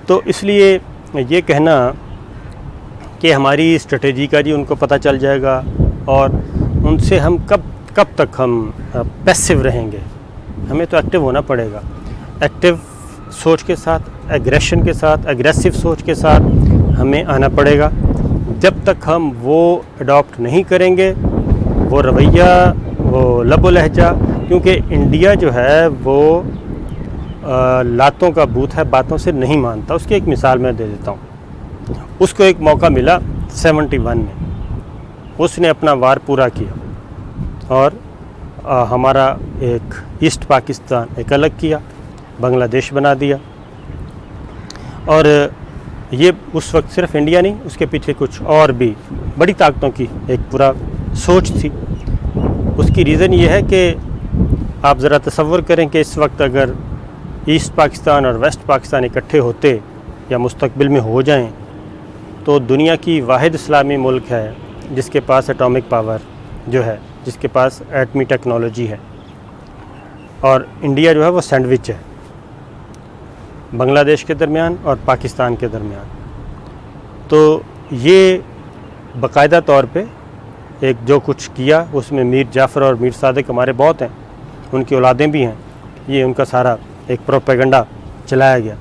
तो इसलिए ये कहना कि हमारी स्ट्रेटेजी का जी उनको पता चल जाएगा और उनसे हम कब तक हम पैसिव रहेंगे। हमें तो एक्टिव होना पड़ेगा, एक्टिव सोच के साथ, एग्रेशन के साथ, एग्रेसिव सोच के साथ हमें आना पड़ेगा। जब तक हम वो अडॉप्ट नहीं करेंगे, वो रवैया, वो लबो लहजा, क्योंकि इंडिया जो है वो लातों का बूथ है, बातों से नहीं मानता। उसकी एक मिसाल मैं दे देता हूँ। उसको एक मौका मिला 71 में, उसने अपना वार पूरा किया और हमारा एक ईस्ट पाकिस्तान एक अलग किया, बांग्लादेश बना दिया। और ये उस वक्त सिर्फ इंडिया नहीं, उसके पीछे कुछ और भी बड़ी ताकतों की एक पूरा सोच थी। उसकी रीज़न ये है कि आप ज़रा तसव्वुर करें कि इस वक्त अगर ईस्ट पाकिस्तान और वेस्ट पाकिस्तान इकट्ठे होते या मुस्तकबिल में हो जाएं, तो दुनिया की वाहिद इस्लामी मुल्क है जिसके पास एटॉमिक पावर जो है, जिसके पास एटमी टेक्नोलॉजी है। और इंडिया जो है वो सैंडविच है बांग्लादेश के दरमियान और पाकिस्तान के दरमियान। तो ये बाकायदा तौर पे एक जो कुछ किया उसमें मीर जाफ़र और मीर सादिक हमारे बहुत हैं, उनकी औलादें भी हैं, ये उनका सारा एक प्रोपेगेंडा चलाया गया।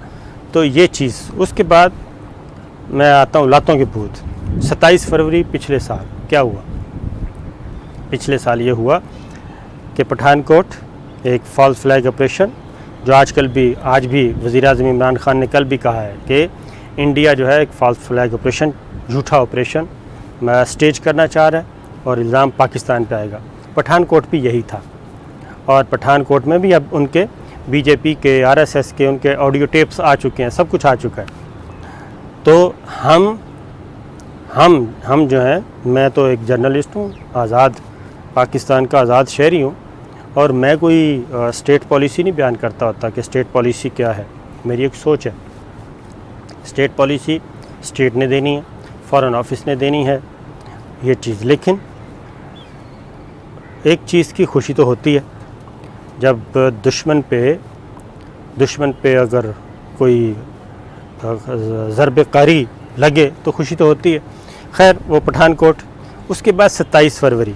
तो ये चीज़, उसके बाद मैं आता हूँ लातों के भूत। 27 फरवरी पिछले साल क्या हुआ? पिछले साल ये हुआ कि पठानकोट एक फॉल्स फ्लैग ऑपरेशन, जो आज भी वज़ीर-ए-आज़म इमरान खान ने कल भी कहा है कि इंडिया जो है एक फॉल्स फ्लैग ऑपरेशन, झूठा ऑपरेशन स्टेज करना चाह रहा है और इल्ज़ाम पाकिस्तान पे आएगा। पठानकोट भी यही था और पठानकोट में भी अब उनके बीजेपी के, आरएसएस के उनके ऑडियो टेप्स आ चुके हैं, सब कुछ आ चुका है। तो हम जो हैं, मैं तो एक जर्नलिस्ट हूँ, आज़ाद पाकिस्तान का आज़ाद शहरी हूँ और मैं कोई स्टेट पॉलिसी नहीं बयान करता होता कि स्टेट पॉलिसी क्या है। मेरी एक सोच है, स्टेट पॉलिसी स्टेट ने देनी है, फॉरेन ऑफिस ने देनी है ये चीज़। लेकिन एक चीज़ की खुशी तो होती है जब दुश्मन पे अगर कोई ज़रब कारी लगे तो खुशी तो होती है। खैर, वो पठानकोट, उसके बाद 27 फरवरी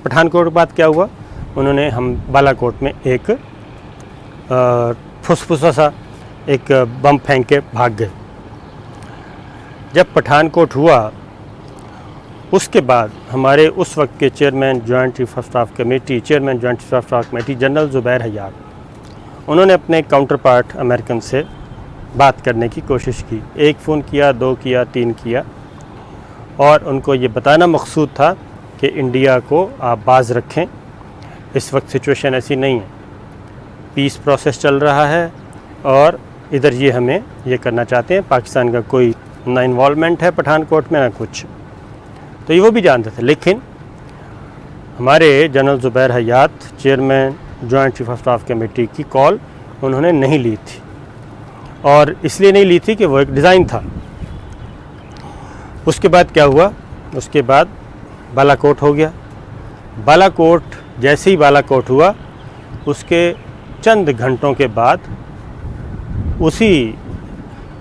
पठानकोट के बाद क्या हुआ, उन्होंने हम बालाकोट में एक फुसफुसा सा एक बम फेंक के भाग गए। जब पठानकोट हुआ उसके बाद हमारे उस वक्त के chairman joint chief of staff committee general Zubair Hayat, उन्होंने अपने काउंटर पार्ट अमेरिकन से बात करने की कोशिश की। एक फ़ोन किया, 2 किया, 3 किया और उनको ये बताना मकसूद था कि इंडिया को आप बाज़ रखें, इस वक्त सिचुएशन ऐसी नहीं है, पीस प्रोसेस चल रहा है और इधर ये हमें ये करना चाहते हैं, पाकिस्तान का कोई ना इन्वॉल्वमेंट है पठानकोट में ना कुछ। तो ये वो भी जानते थे। लेकिन हमारे general Zubair Hayat, chairman joint chief of staff committee की कॉल उन्होंने नहीं ली थी और इसलिए नहीं ली थी कि वो एक डिज़ाइन था। उसके बाद क्या हुआ, उसके बाद बालाकोट हो गया। बालाकोट, जैसे ही बालाकोट हुआ उसके चंद घंटों के बाद उसी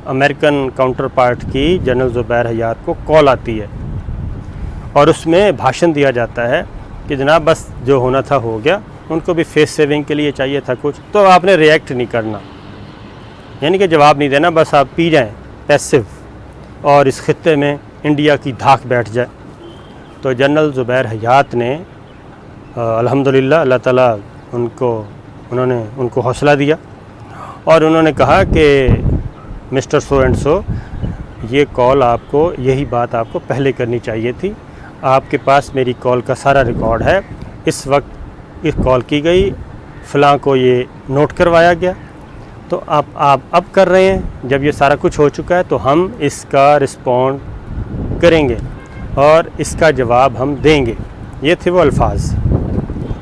अमेरिकन काउंटर पार्ट की जनरल ज़ुबैर हयात को कॉल आती है और उसमें भाषण दिया जाता है कि जनाब बस जो होना था हो गया, उनको भी फेस सेविंग के लिए चाहिए था कुछ, तो आपने रिएक्ट नहीं करना, यानी कि जवाब नहीं देना, बस आप पी जाएं पैसिव और इस खित्ते में इंडिया की धाक बैठ जाए। तो जनरल ज़ुबैर हयात ने अल्हम्दुलिल्लाह अल्लाह ताला उनको हौसला दिया और उन्होंने कहा कि मिस्टर सो एंड सो, ये कॉल आपको, यही बात आपको पहले करनी चाहिए थी, आपके पास मेरी कॉल का सारा रिकॉर्ड है, इस वक्त इस कॉल की गई, फ़लाँ को ये नोट करवाया गया, तो आप अब कर रहे हैं, जब ये सारा कुछ हो चुका है तो हम इसका रिस्पॉन्ड करेंगे और इसका जवाब हम देंगे। ये थे वो अल्फाज।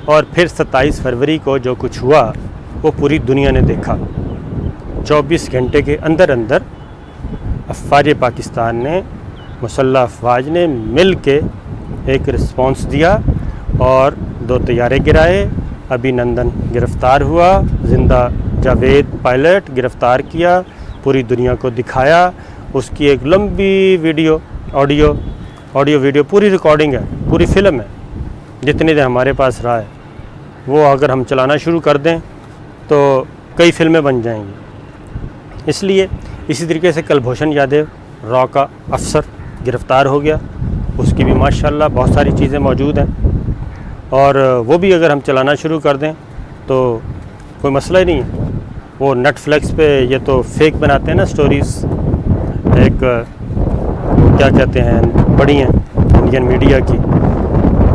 और फिर 27 फरवरी को जो कुछ हुआ वो पूरी दुनिया ने देखा। 24 घंटे के अंदर अंदर अफ़वाज पाकिस्तान ने, मुसल्लह अफ़वाज ने मिल के एक रिस्पॉन्स दिया और 2 तैयारे गिराए। अभिनंदन गिरफ़्तार हुआ, ज़िंदा जावेद पायलट गिरफ़्तार किया, पूरी दुनिया को दिखाया। उसकी एक लंबी वीडियो ऑडियो वीडियो पूरी रिकॉर्डिंग है, पूरी फ़िल्म है, जितनी देर हमारे पास रहा है वो अगर हम चलाना शुरू कर दें तो कई फ़िल्में बन जाएंगी। इसलिए इसी तरीके से कुलभूषण यादव रॉ का अफसर गिरफ़्तार हो गया, उसकी भी माशाल्लाह बहुत सारी चीज़ें मौजूद हैं और वो भी अगर हम चलाना शुरू कर दें तो कोई मसला ही नहीं है। वो नेटफ्लिक्स पे ये तो फेक बनाते हैं ना स्टोरीज़, एक क्या कहते हैं, बड़ी हैं इंडियन मीडिया की,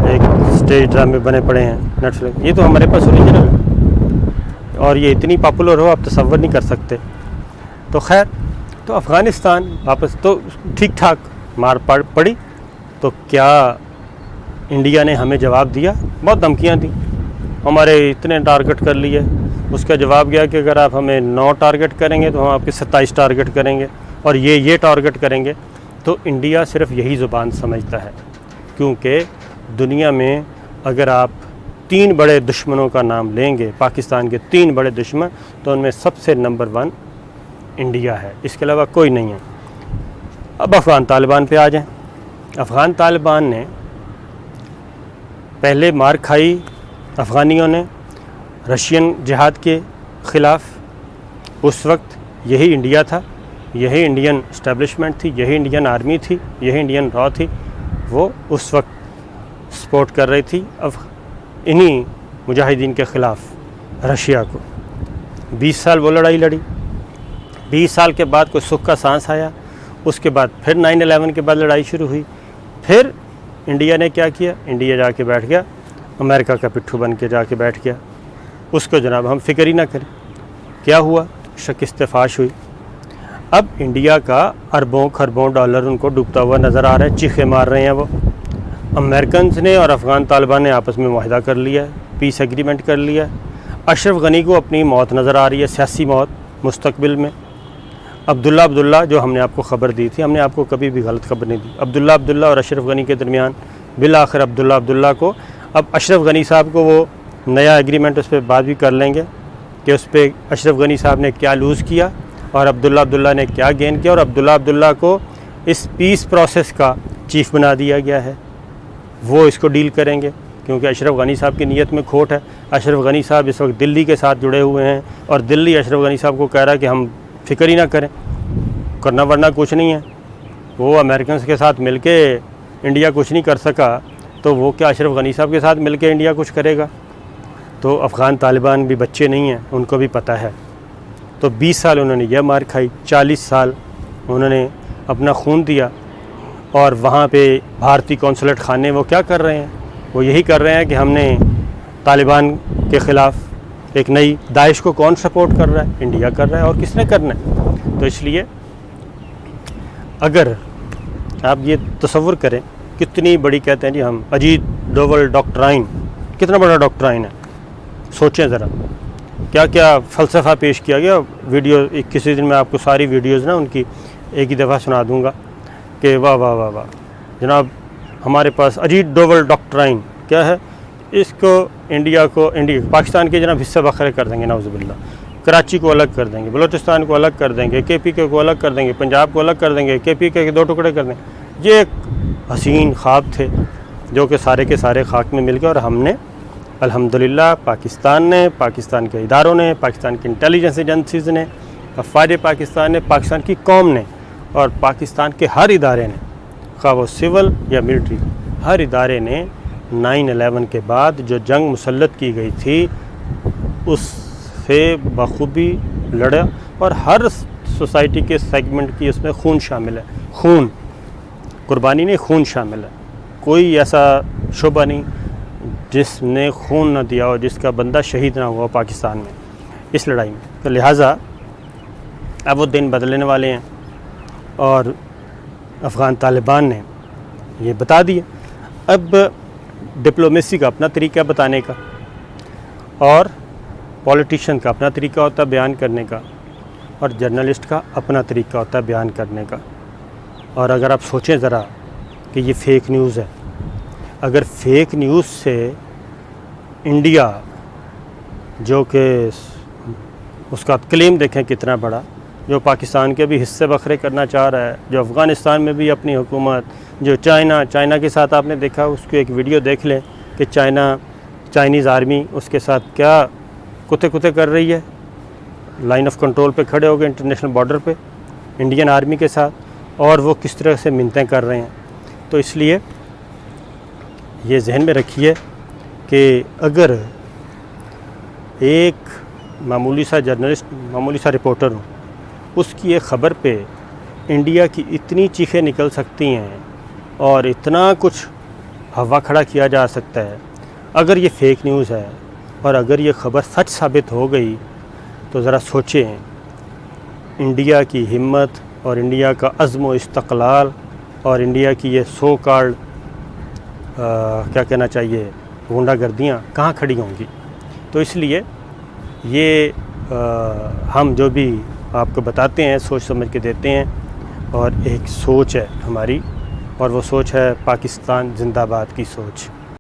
एक स्टेज ड्रामे बने पड़े हैं नेटफ्लिक्स। ये तो हमारे पास ओरिजिनल है और ये इतनी पॉपुलर हो आप तसव्वुर नहीं कर सकते। तो खैर, तो अफ़गानिस्तान वापस तो ठीक ठाक मार पड़ी, तो क्या इंडिया ने हमें जवाब दिया? बहुत धमकियाँ दी, हमारे इतने टारगेट कर लिए। उसका जवाब गया कि अगर आप हमें 9 टारगेट करेंगे तो हम आपके 27 टारगेट करेंगे और ये टारगेट करेंगे। तो इंडिया सिर्फ यही ज़ुबान समझता है, क्योंकि दुनिया में अगर आप 3 बड़े दुश्मनों का नाम लेंगे, पाकिस्तान के 3 बड़े दुश्मन, तो उनमें सबसे नंबर 1 इंडिया है, इसके अलावा कोई नहीं है। अब अफ़गान तालिबान पे आ जाएं। अफ़गान तालिबान ने पहले मार खाई अफ़गानियों ने रशियन जिहाद के ख़िलाफ़। उस वक्त यही इंडिया था, यही इंडियन इस्टेब्लिशमेंट थी, यही इंडियन आर्मी थी, यही इंडियन रॉ थी, वो उस वक्त सपोर्ट कर रही थी अब इन्हीं मुजाहिदीन के ख़िलाफ़ रशिया को। 20 साल वो लड़ाई लड़ी। 20 साल के बाद कोई सुख का सांस आया। उसके बाद फिर 9/11 के बाद लड़ाई शुरू हुई। फिर इंडिया ने क्या किया? इंडिया जाके बैठ गया, अमेरिका का पिट्ठू बन के जाके बैठ गया। उसको जनाब हम फ़िक्र ही ना करें। क्या हुआ? शिकस्त फाश हुई। अब इंडिया का अरबों खरबों डॉलर उनको डूबता हुआ नज़र आ रहा है, चीखे मार रहे हैं वो। अमेरिकन ने और अफ़गान तालिबान ने आपस में मुआहदा कर लिया है, पीस एग्रीमेंट कर लिया है। अशरफ गनी को अपनी मौत नज़र आ रही है, सियासी मौत मुस्तकबिल में। अब्दुल्ला जो हमने आपको ख़बर दी थी, हमने आपको कभी भी गलत खबर नहीं दी। अब्दुल्ला और अशरफ गनी के दरमियान बिल आखिर अब्दुल्ला को, अब अशरफ गनी साहब को वो नया एग्रीमेंट उस पर बात भी कर लेंगे कि उस पर अशरफ गनी साहब ने क्या लूज़ किया और अब्दुल्ला ने क्या गेन किया। और अब्दुल्ला को इस पीस प्रोसेस का चीफ़ बना दिया गया है, वो इसको डील करेंगे, क्योंकि अशरफ गनी साहब की नीयत में खोट है। अशरफ गनी साहब इस वक्त दिल्ली के साथ जुड़े हुए हैं और दिल्ली अशरफ गनी साहब को कह रहा है कि हम फ़िक्र ही ना करें, करना वरना कुछ नहीं है। वो अमेरिकन के साथ मिलके इंडिया कुछ नहीं कर सका, तो वो क्या अशरफ गनी साहब के साथ मिलके इंडिया कुछ करेगा? तो अफ़गान तालिबान भी बच्चे नहीं हैं, उनको भी पता है। तो 20 साल उन्होंने यह मार खाई, 40 साल उन्होंने अपना खून दिया। और वहाँ पे भारतीय कौंसलेट खाने वो क्या कर रहे हैं? वो यही कर रहे हैं कि हमने तालिबान के ख़िलाफ़ एक नई दाइश को कौन सपोर्ट कर रहा है? इंडिया कर रहा है, और किसने करना है? तो इसलिए अगर आप ये तसव्वुर करें कितनी बड़ी, कहते हैं जी हम, अजीत डोवल डॉक्ट्राइन, कितना बड़ा डॉक्ट्राइन है, सोचें ज़रा क्या क्या फ़लसफ़ा पेश किया गया। वीडियो किसी दिन मैं आपको सारी वीडियोज़ ना उनकी एक ही दफ़ा सुना दूँगा कि वाह वाह वाह वाह जनाब, हमारे पास अजीत डोवल डॉक्ट्राइन क्या है, इसको इंडिया पाकिस्तान के जनाब हिस्सा बखरे कर देंगे, नाउज़ुबिल्लाह। कराची को अलग कर देंगे, बलूचिस्तान को अलग कर देंगे, KPK को अलग कर देंगे, पंजाब को अलग कर देंगे, KPK के 2 टुकड़े कर देंगे। ये एक हसीन ख्वाब थे जो कि सारे के सारे खाक में मिल गए। और हमने अल्हम्दुलिल्लाह, पाकिस्तान ने, पाकिस्तान के इदारों ने, पाकिस्तान की इंटेलिजेंस एजेंसीज़ ने, अफ़वाज पाकिस्तान ने, पाकिस्तान की कौम ने और पाकिस्तान के हर इदारे ने, खा वो सिविल या मिलिट्री, हर इदारे ने 9/11 के बाद जो जंग मुसल्लत की गई थी उससे बखूबी लड़ा। और हर सोसाइटी के सेगमेंट की उसमें खून शामिल है, खून, कुर्बानी नहीं, खून शामिल है। कोई ऐसा शुबा नहीं जिसने खून न दिया हो, जिसका बंदा शहीद ना हुआ पाकिस्तान में इस लड़ाई में। तो लिहाजा अब वो दिन बदलने वाले हैं और अफ़गान तालिबान ने ये बता दिया। अब डिप्लोमेसी का अपना तरीका बताने का और पॉलिटिशियन का अपना तरीका होता है बयान करने का और जर्नलिस्ट का अपना तरीका होता है बयान करने का। और अगर आप सोचें ज़रा कि ये फ़ेक न्यूज़ है, अगर फ़ेक न्यूज़ से इंडिया, जो कि उसका क्लेम देखें कितना बड़ा, जो पाकिस्तान के भी हिस्से बखरे करना चाह रहा है, जो अफ़गानिस्तान में भी अपनी हुकूमत, जो चाइना के साथ आपने देखा, उसकी एक वीडियो देख लें कि चाइनीज़ आर्मी उसके साथ क्या कुत्ते कर रही है। लाइन ऑफ कंट्रोल पे खड़े हो गए इंटरनेशनल बॉर्डर पे इंडियन आर्मी के साथ, और वो किस तरह से मिन्नतें कर रहे हैं। तो इसलिए ये जहन में रखिए कि अगर एक मामूली सा जर्नलिस्ट, मामूली सा रिपोर्टर हो, उसकी एक ख़बर पे इंडिया की इतनी चीखें निकल सकती हैं और इतना कुछ हवा खड़ा किया जा सकता है। अगर ये फ़ेक न्यूज़ है और अगर ये ख़बर सच साबित हो गई तो ज़रा सोचें, इंडिया की हिम्मत और इंडिया का अज़्म व इस्तक़लाल और इंडिया की ये सो कॉल्ड क्या कहना चाहिए गुंडागर्दियाँ कहाँ खड़ी होंगी। तो इसलिए ये हम जो भी आपको बताते हैं सोच समझ के देते हैं, और एक सोच है हमारी, और वो सोच है पाकिस्तान जिंदाबाद की सोच।